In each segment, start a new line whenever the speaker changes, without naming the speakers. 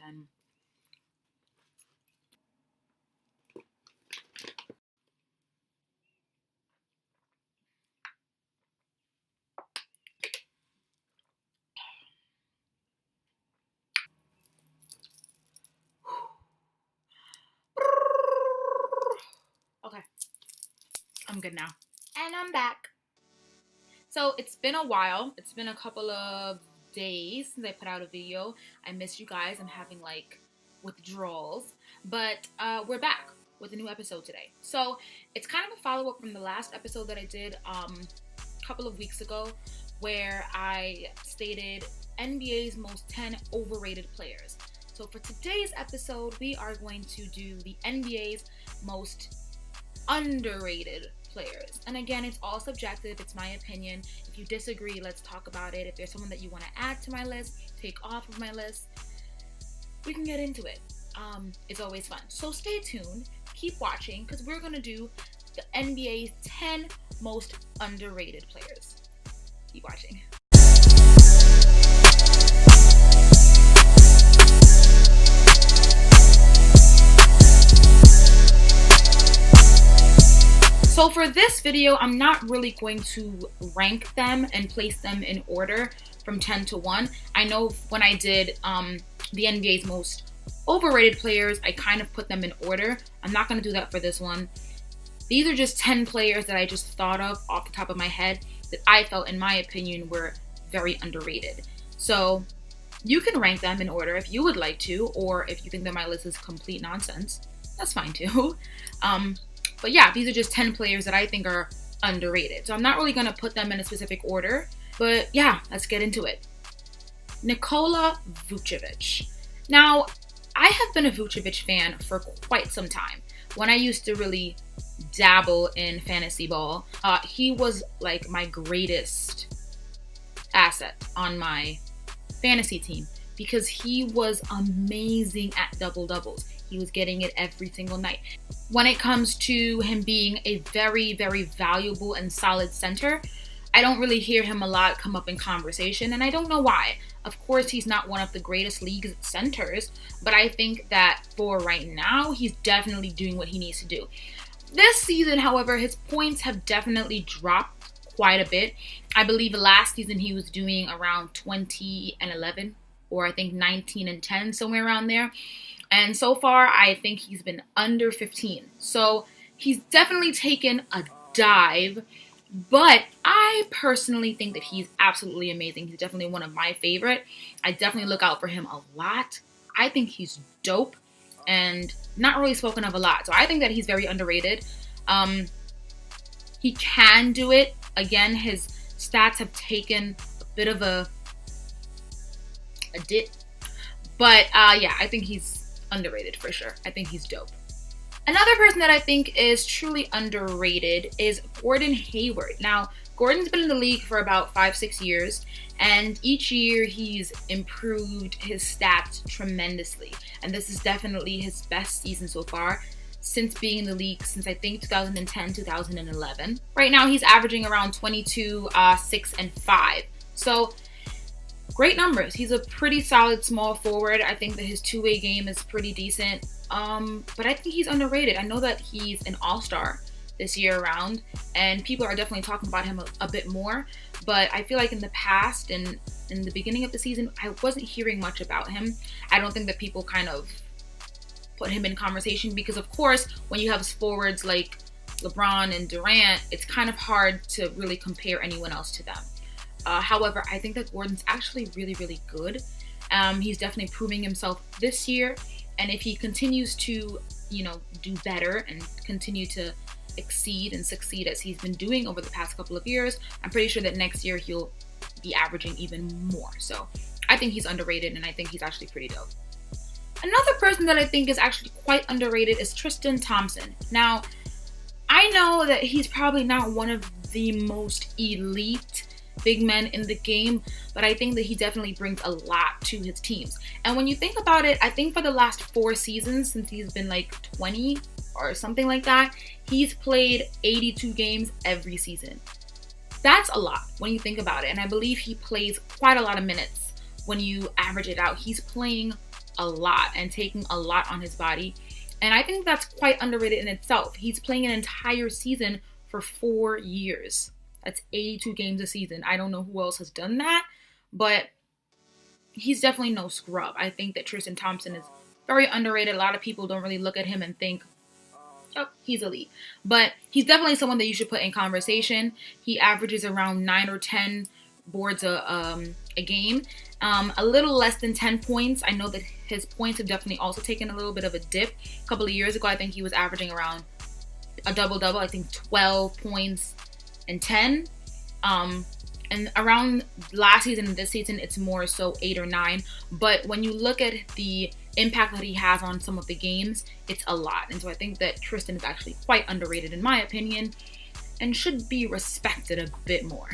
10. Okay, I'm good now. And I'm back. So it's been a while. It's been a couple of days since I put out a video. I miss you guys. I'm having like withdrawals. But we're back with a new episode today. So it's kind of a follow-up from the last episode that I did a couple of weeks ago, where I stated NBA's most 10 overrated players. So for today's episode, we are going to do the NBA's most underrated players. And again, it's all subjective. It's my opinion. If you disagree, let's talk about it. If there's someone that you want to add to my list, take off of my list, we can get into it. It's always fun. So stay tuned. Keep watching, because we're going to do the NBA's 10 most underrated players. Keep watching. So for this video, I'm not really going to rank them and place them in order from 10 to 1. I know when I did the NBA's most overrated players, I kind of put them in order. I'm not going to do that for this one. These are just 10 players that I just thought of off the top of my head that I felt, in my opinion, were very underrated. So you can rank them in order if you would like to, or if you think that my list is complete nonsense, that's fine too. But yeah, these are just 10 players that I think are underrated. So I'm not really going to put them in a specific order. But yeah, let's get into it. Nikola Vucevic. Now, I have been a Vucevic fan for quite some time. When I used to really dabble in fantasy ball, he was like my greatest asset on my fantasy team, because he was amazing at double-doubles. He was getting it every single night. When it comes to him being a very, very valuable and solid center, I don't really hear him a lot come up in conversation, and I don't know why. Of course, he's not one of the greatest league centers, but I think that for right now, he's definitely doing what he needs to do. This season, however, his points have definitely dropped quite a bit. I believe last season he was doing around 20 and 11, or I think 19 and 10, somewhere around there. And so far, I think he's been under 15. So he's definitely taken a dive. But I personally think that he's absolutely amazing. He's definitely one of my favorite. I definitely look out for him a lot. I think he's dope and not really spoken of a lot. So I think that he's very underrated. He can do it. Again, his stats have taken a bit of a dip. But yeah, I think he's underrated for sure. I think he's dope. Another person that I think is truly underrated is Gordon Hayward. Now, Gordon's been in the league for about 5-6 years, and each year he's improved his stats tremendously. And this is definitely his best season so far since being in the league, since I think 2010, 2011. Right now he's averaging around 22, 6, and 5. So great numbers. He's a pretty solid small forward. I think that his two-way game is pretty decent. But I think he's underrated. I know that he's an all-star this year around, and people are definitely talking about him a bit more. But I feel like in the past and in the beginning of the season, I wasn't hearing much about him. I don't think that people kind of put him in conversation because, of course, when you have forwards like LeBron and Durant, it's kind of hard to really compare anyone else to them. However, I think that Gordon's actually really, really good. He's definitely proving himself this year. And if he continues to, do better and continue to exceed and succeed as he's been doing over the past couple of years, I'm pretty sure that next year he'll be averaging even more. So I think he's underrated, and I think he's actually pretty dope. Another person that I think is actually quite underrated is Tristan Thompson. Now, I know that he's probably not one of the most elite big men in the game, but I think that he definitely brings a lot to his teams. And when you think about it, I think for the last 4 seasons, since he's been like 20 or something like that, he's played 82 games every season. That's a lot when you think about it. And I believe he plays quite a lot of minutes when you average it out. He's playing a lot and taking a lot on his body. And I think that's quite underrated in itself. He's playing an entire season for 4 years. That's 82 games a season. I don't know who else has done that, but he's definitely no scrub. I think that Tristan Thompson is very underrated. A lot of people don't really look at him and think, oh, he's elite. But he's definitely someone that you should put in conversation. He averages around 9 or 10 boards a game. A little less than 10 points. I know that his points have definitely also taken a little bit of a dip. A couple of years ago, I think he was averaging around a double-double. I think 12 points and 10. And around last season and this season, it's more so 8 or 9. But when you look at the impact that he has on some of the games, it's a lot. And so I think that Tristan is actually quite underrated in my opinion and should be respected a bit more.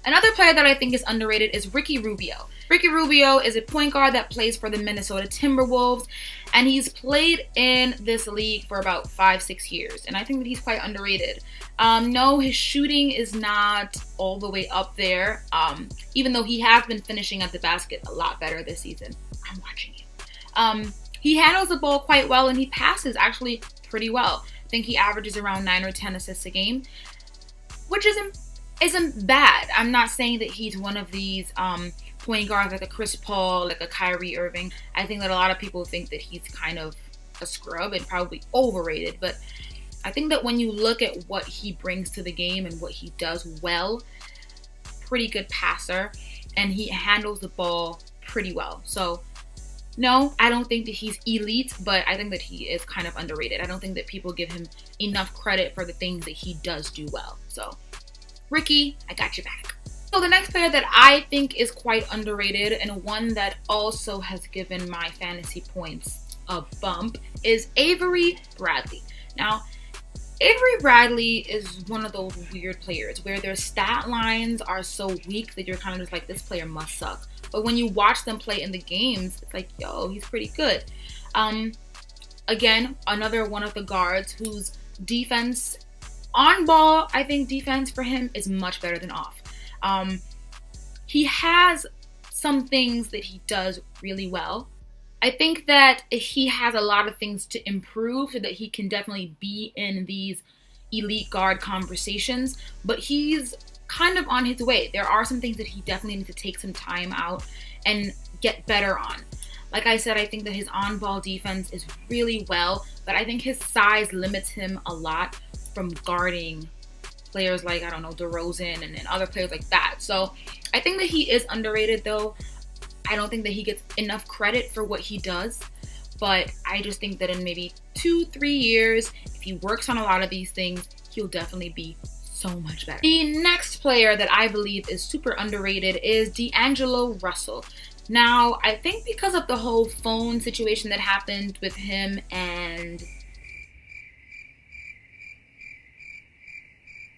Another player that I think is underrated is Ricky Rubio. Ricky Rubio is a point guard that plays for the Minnesota Timberwolves, and he's played in this league for about 5-6 years, and I think that he's quite underrated. No, his shooting is not all the way up there, even though he has been finishing at the basket a lot better this season. I'm watching you. He handles the ball quite well, and he passes actually pretty well. I think he averages around 9 or 10 assists a game, which isn't bad. I'm not saying that he's one of these point guards like a Chris Paul, like a Kyrie Irving. I think that a lot of people think that he's kind of a scrub and probably overrated, but I think that when you look at what he brings to the game and what he does well, pretty good passer, and he handles the ball pretty well. So no, I don't think that he's elite, but I think that he is kind of underrated. I don't think that people give him enough credit for the things that he does do well. So Ricky, I got your back. So the next player that I think is quite underrated and one that also has given my fantasy points a bump is Avery Bradley. Now, Avery Bradley is one of those weird players where their stat lines are so weak that you're kind of just like, this player must suck. But when you watch them play in the games, it's like, yo, he's pretty good. Again, another one of the guards whose defense on ball, I think defense for him is much better than off. He has some things that he does really well. I think that he has a lot of things to improve so that he can definitely be in these elite guard conversations, but he's kind of on his way. There are some things that he definitely needs to take some time out and get better on. Like I said, I think that his on-ball defense is really well, but I think his size limits him a lot from guarding players like, I don't know, DeRozan and other players like that. So I think that he is underrated though. I don't think that he gets enough credit for what he does, but I just think that in maybe 2-3 years, if he works on a lot of these things, he'll definitely be so much better. The next player that I believe is super underrated is DAngelo Russell. Now, I think because of the whole phone situation that happened with him and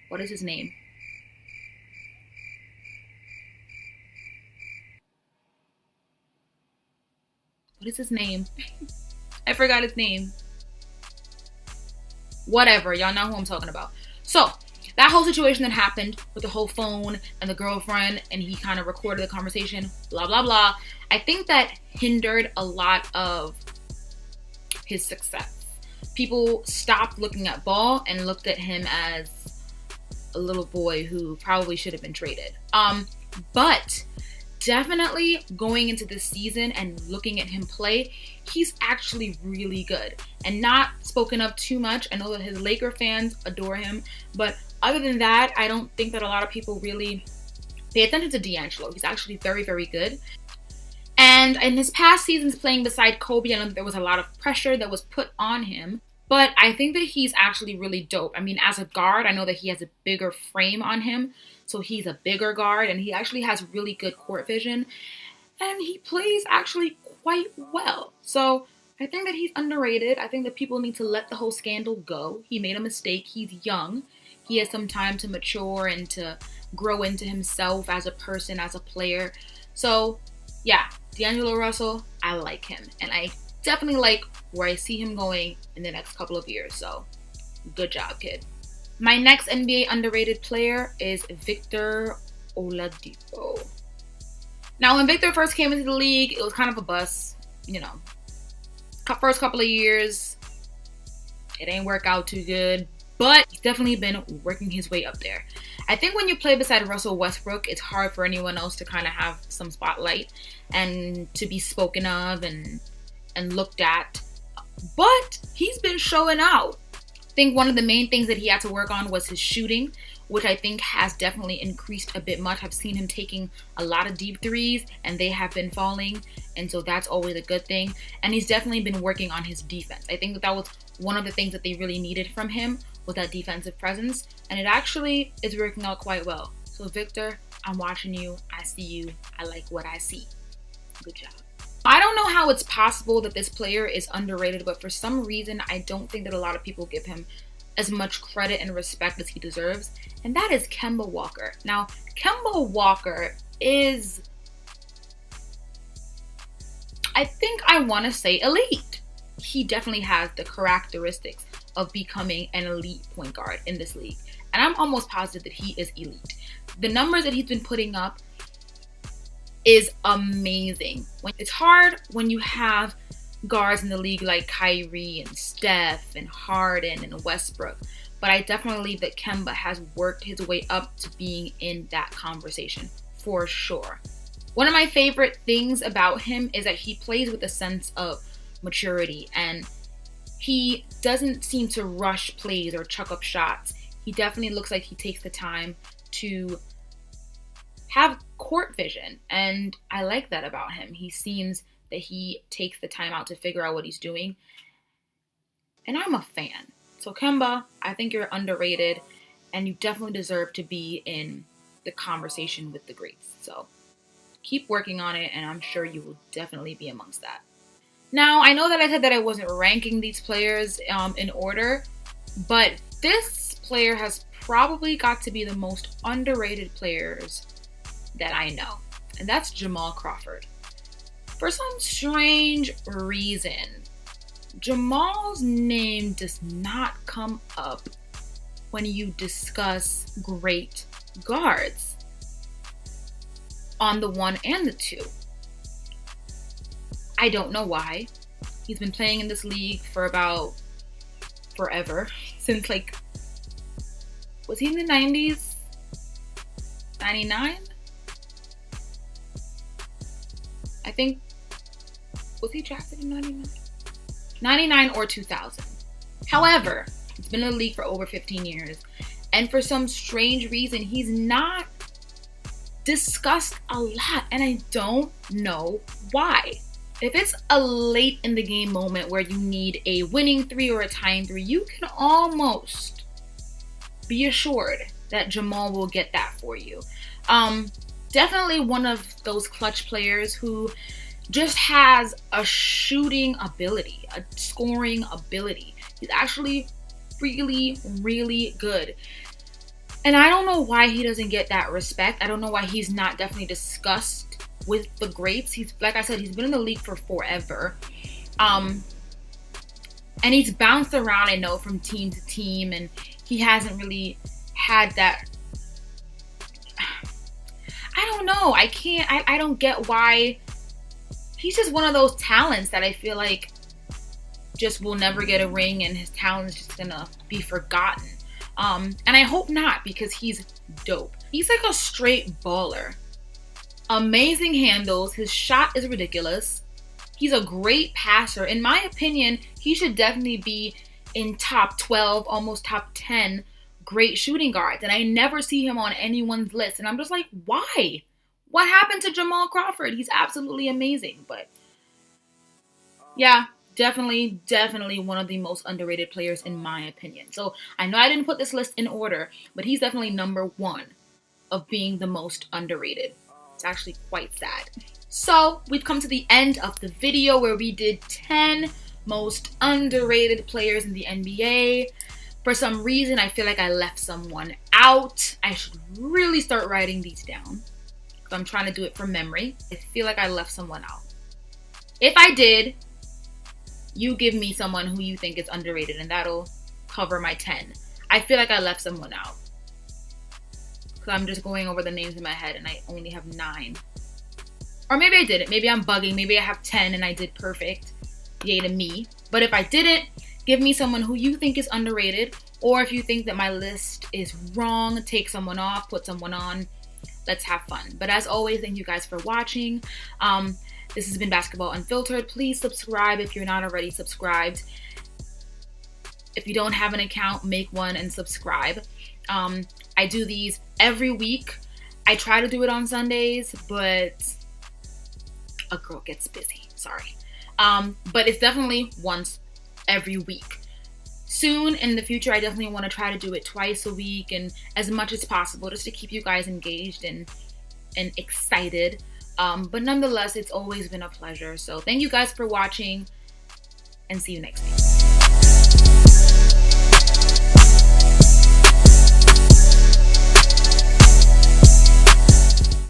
what is his name? What is his name? I forgot his name. Whatever, y'all know who I'm talking about. So, that whole situation that happened with the whole phone and the girlfriend, and he kind of recorded the conversation, blah, blah, blah. I think that hindered a lot of his success. People stopped looking at ball and looked at him as a little boy who probably should have been traded. But definitely going into this season and looking at him play, he's actually really good and not spoken of too much. I know that his Laker fans adore him, but other than that, I don't think that a lot of people really pay attention to DAngelo. He's actually very, very good. And in his past seasons playing beside Kobe, I know there was a lot of pressure that was put on him. But I think that he's actually really dope. I mean, as a guard, I know that he has a bigger frame on him. So he's a bigger guard, and he actually has really good court vision. And he plays actually quite well. So I think that he's underrated. I think that people need to let the whole scandal go. He made a mistake. He's young. He has some time to mature and to grow into himself as a person, as a player. So yeah, DAngelo Russell, I like him. And I definitely like where I see him going in the next couple of years. So good job, kid. My next NBA underrated player is Victor Oladipo. Now, when Victor first came into the league, it was kind of a bust. you know, first couple of years, it ain't work out too good, but he's definitely been working his way up there. I think when you play beside Russell Westbrook, it's hard for anyone else to kind of have some spotlight and to be spoken of and looked at. But he's been showing out. I think one of the main things that he had to work on was his shooting, which I think has definitely increased a bit much. I've seen him taking a lot of deep threes and they have been falling, and so that's always a good thing. And he's definitely been working on his defense. I think that was one of the things that they really needed from him, was that defensive presence, and it actually is working out quite well. So Victor, I'm watching you, I see you, I like what I see. Good job. I don't know how it's possible that this player is underrated, but for some reason I don't think that a lot of people give him as much credit and respect as he deserves, and that is Kemba Walker. Now, Kemba Walker is, I think I want to say, elite. He definitely has the characteristics of becoming an elite point guard in this league, and I'm almost positive that he is elite. The numbers that he's been putting up is amazing. It's hard when you have guards in the league like Kyrie and Steph and Harden and Westbrook, but I definitely believe that Kemba has worked his way up to being in that conversation for sure. One of my favorite things about him is that he plays with a sense of maturity, and he doesn't seem to rush plays or chuck up shots. He definitely looks like he takes the time to have court vision, and I like that about him. He seems that he takes the time out to figure out what he's doing, and I'm a fan. So Kemba, I think you're underrated, and you definitely deserve to be in the conversation with the greats. So keep working on it, and I'm sure you will definitely be amongst that. Now, I know that I said that I wasn't ranking these players in order, but this player has probably got to be the most underrated players that I know, and that's Jamal Crawford. For some strange reason, Jamal's name does not come up when you discuss great guards on the 1 and the 2. I don't know why. He's been playing in this league for about forever, since was he in the 90s? 99? I think, was he drafted in 99? 99 or 2000. However, he's been in the league for over 15 years, and for some strange reason, he's not discussed a lot, and I don't know why. If it's a late in the game moment where you need a winning 3 or a tying 3, you can almost be assured that Jamal will get that for you. Definitely one of those clutch players who just has a shooting ability, a scoring ability. He's actually really, really good. And I don't know why he doesn't get that respect. I don't know why he's not definitely discussed with the greats. He's, like I said, he's been in the league for forever. And he's bounced around, I know, from team to team, and he hasn't really had that. I don't know. I don't get why. He's just one of those talents that I feel like just will never get a ring, and his talent is just gonna be forgotten. And I hope not, because he's dope. He's like a straight baller. Amazing handles. His shot is ridiculous. He's a great passer. In my opinion, he should definitely be in top 12, almost top 10 great shooting guards. And I never see him on anyone's list. And I'm just like, why? What happened to Jamal Crawford? He's absolutely amazing. But yeah, definitely one of the most underrated players in my opinion. So I know I didn't put this list in order, but he's definitely number 1 of being the most underrated. It's actually quite sad. So we've come to the end of the video where we did 10 most underrated players in the NBA. For some reason, I feel like I left someone out. I should really start writing these down, because I'm trying to do it from memory. I feel like I left someone out. If I did, you give me someone who you think is underrated, and that'll cover my 10. I feel like I left someone out, because I'm just going over the names in my head, and I only have 9. Or maybe I didn't. Maybe I'm bugging. Maybe I have 10 and I did perfect. Yay to me. But if I didn't, give me someone who you think is underrated. Or if you think that my list is wrong, take someone off, put someone on. Let's have fun. But as always, thank you guys for watching. This has been Basketball Unfiltered. Please subscribe if you're not already subscribed. If you don't have an account, make one and subscribe. I do these every week. I try to do it on Sundays, but a girl gets busy. Sorry. But it's definitely once every week. Soon in the future, I definitely want to try to do it twice a week and as much as possible just to keep you guys engaged and excited. But nonetheless, it's always been a pleasure. So thank you guys for watching and see you next week.